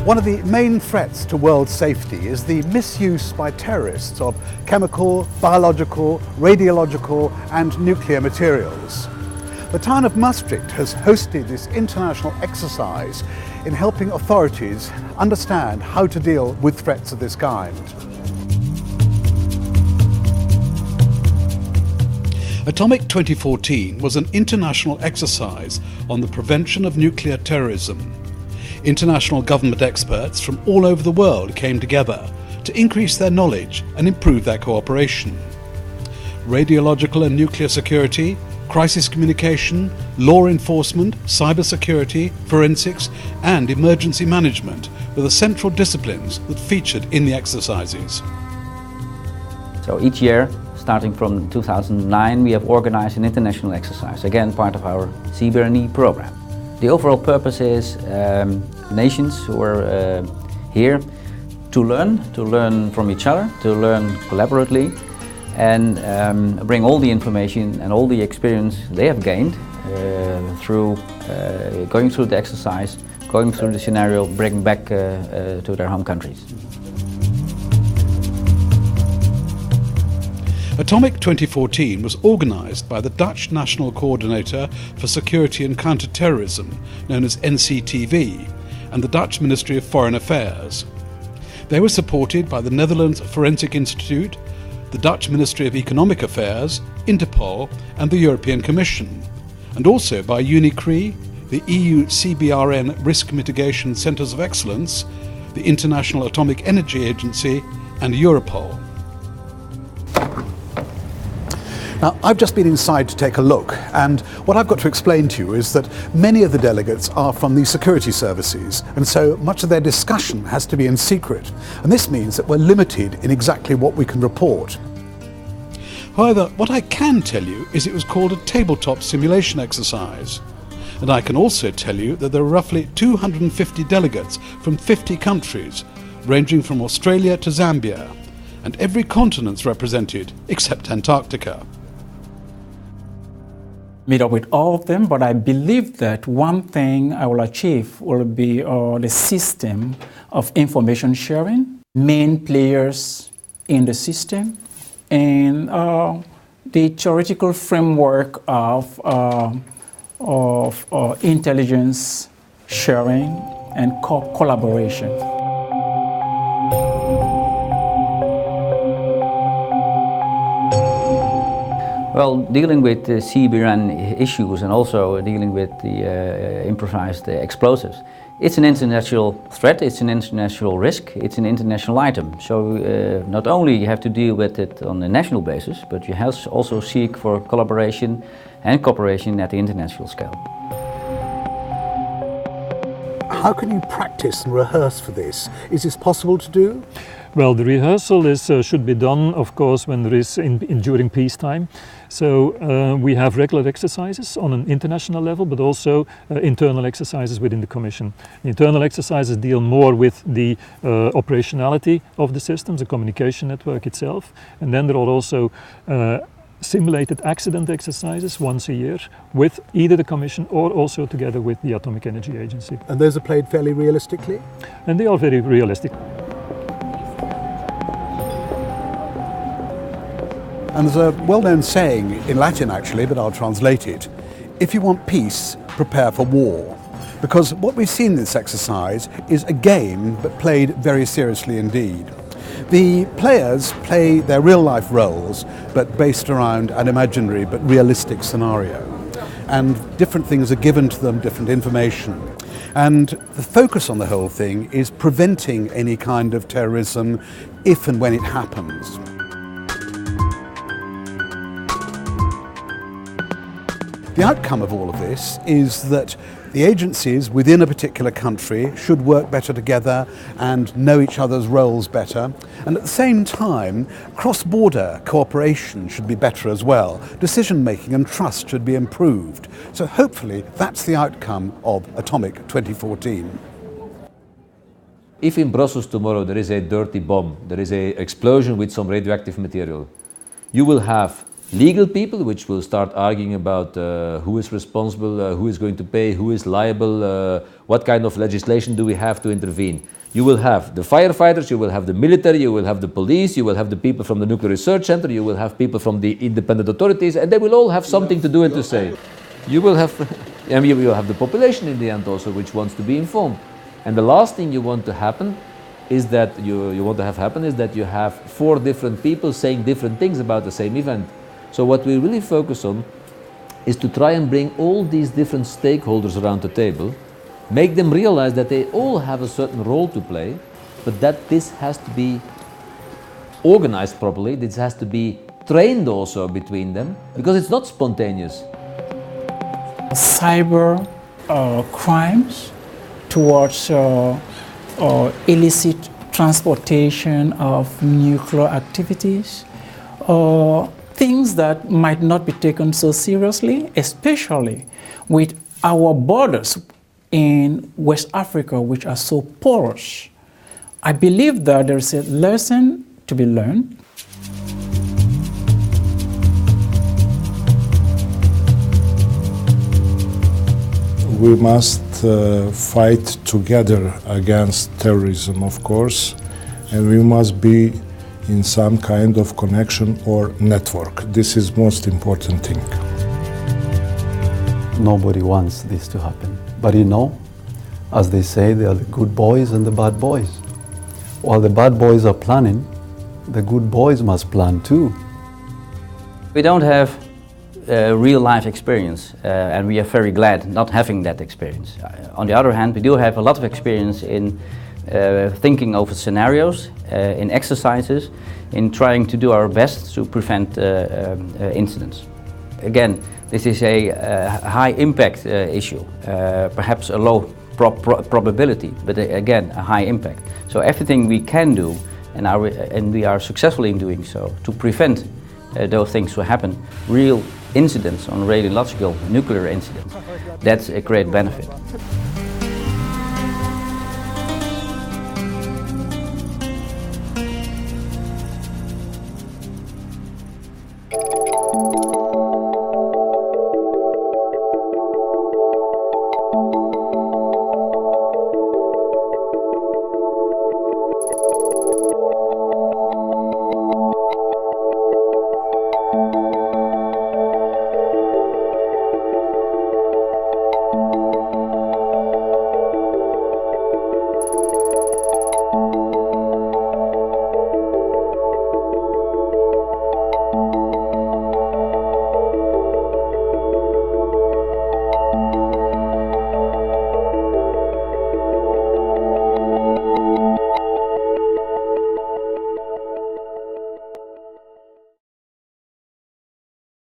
One of the main threats to world safety is the misuse by terrorists of chemical, biological, radiological and nuclear materials. The town of Maastricht has hosted this international exercise in helping authorities understand how to deal with threats of this kind. Atomic14 was an international exercise on the prevention of nuclear terrorism. International government experts from all over the world came together to increase their knowledge and improve their cooperation. Radiological and nuclear security, crisis communication, law enforcement, cybersecurity, forensics and emergency management were the central disciplines that featured in the exercises. So each year, starting from 2009, we have organized an international exercise, again part of our CBRNE program. The overall purpose is nations who are here to learn from each other, to learn collaboratively, and bring all the information and all the experience they have gained through going through the exercise, going through the scenario, bring back to their home countries. Atomic14 was organised by the Dutch National Coordinator for Security and Counter-Terrorism, known as NCTV, and the Dutch Ministry of Foreign Affairs. They were supported by the Netherlands Forensic Institute, the Dutch Ministry of Economic Affairs, Interpol and the European Commission, and also by UNICRI, the EU CBRN Risk Mitigation Centres of Excellence, the International Atomic Energy Agency and Europol. Now, I've just been inside to take a look, and what I've got to explain to you is that many of the delegates are from the security services, and so much of their discussion has to be in secret, and this means that we're limited in exactly what we can report. However, what I can tell you is it was called a tabletop simulation exercise, and I can also tell you that there are roughly 250 delegates from 50 countries, ranging from Australia to Zambia, and every continent's represented except Antarctica. Meet up with all of them, but I believe that one thing I will achieve will be the system of information sharing, main players in the system, and the theoretical framework of intelligence sharing and collaboration. Well, dealing with the CBRN issues and also dealing with the improvised explosives, it's an international threat, it's an international risk, it's an international item. So not only you have to deal with it on a national basis, but you have to also seek for collaboration and cooperation at the international scale. How can you practice and rehearse for this? Is this possible to do? Well, the rehearsal should be done, of course, when there is during peacetime. So we have regular exercises on an international level, but also internal exercises within the Commission. The internal exercises deal more with the operationality of the systems, the communication network itself, and then there are also simulated accident exercises once a year with either the Commission or also together with the Atomic Energy Agency. And those are played fairly realistically? And they are very realistic. And there's a well-known saying in Latin actually, but I'll translate it. If you want peace, prepare for war. Because what we've seen in this exercise is a game, but played very seriously indeed. The players play their real-life roles, but based around an imaginary but realistic scenario. And different things are given to them, different information. And the focus on the whole thing is preventing any kind of terrorism if and when it happens. The outcome of all of this is that the agencies within a particular country should work better together and know each other's roles better. And at the same time, cross-border cooperation should be better as well. Decision-making and trust should be improved. So hopefully that's the outcome of Atomic14. If in Brussels tomorrow there is a dirty bomb, there is an explosion with some radioactive material, you will have legal people which will start arguing about who is responsible, who is going to pay, who is liable, what kind of legislation do we have to intervene. You will have the firefighters, you will have the military, you will have the police, you will have the people from the Nuclear Research Center, you will have people from the independent authorities, and they will all have something to do and to say. You will have, and you will have the population in the end also, which wants to be informed. And the last thing you want to happen is that you have 4 different people saying different things about the same event. So what we really focus on is to try and bring all these different stakeholders around the table, make them realize that they all have a certain role to play, but that this has to be organized properly, this has to be trained also between them, because it's not spontaneous. Cyber crimes towards illicit transportation of nuclear activities, things that might not be taken so seriously, especially with our borders in West Africa, which are so porous. I believe that there is a lesson to be learned. We must fight together against terrorism, of course, and we must be in some kind of connection or network. This is most important thing. Nobody wants this to happen. But you know, as they say, there are the good boys and the bad boys. While the bad boys are planning, the good boys must plan too. We don't have real life experience, and we are very glad not having that experience. On the other hand, we do have a lot of experience in thinking over scenarios, in exercises, in trying to do our best to prevent incidents. Again, this is a high impact issue, perhaps a low probability, but again a high impact. So everything we can do, and we are successful in doing so, to prevent those things to happen, real incidents on radiological nuclear incidents, that's a great benefit.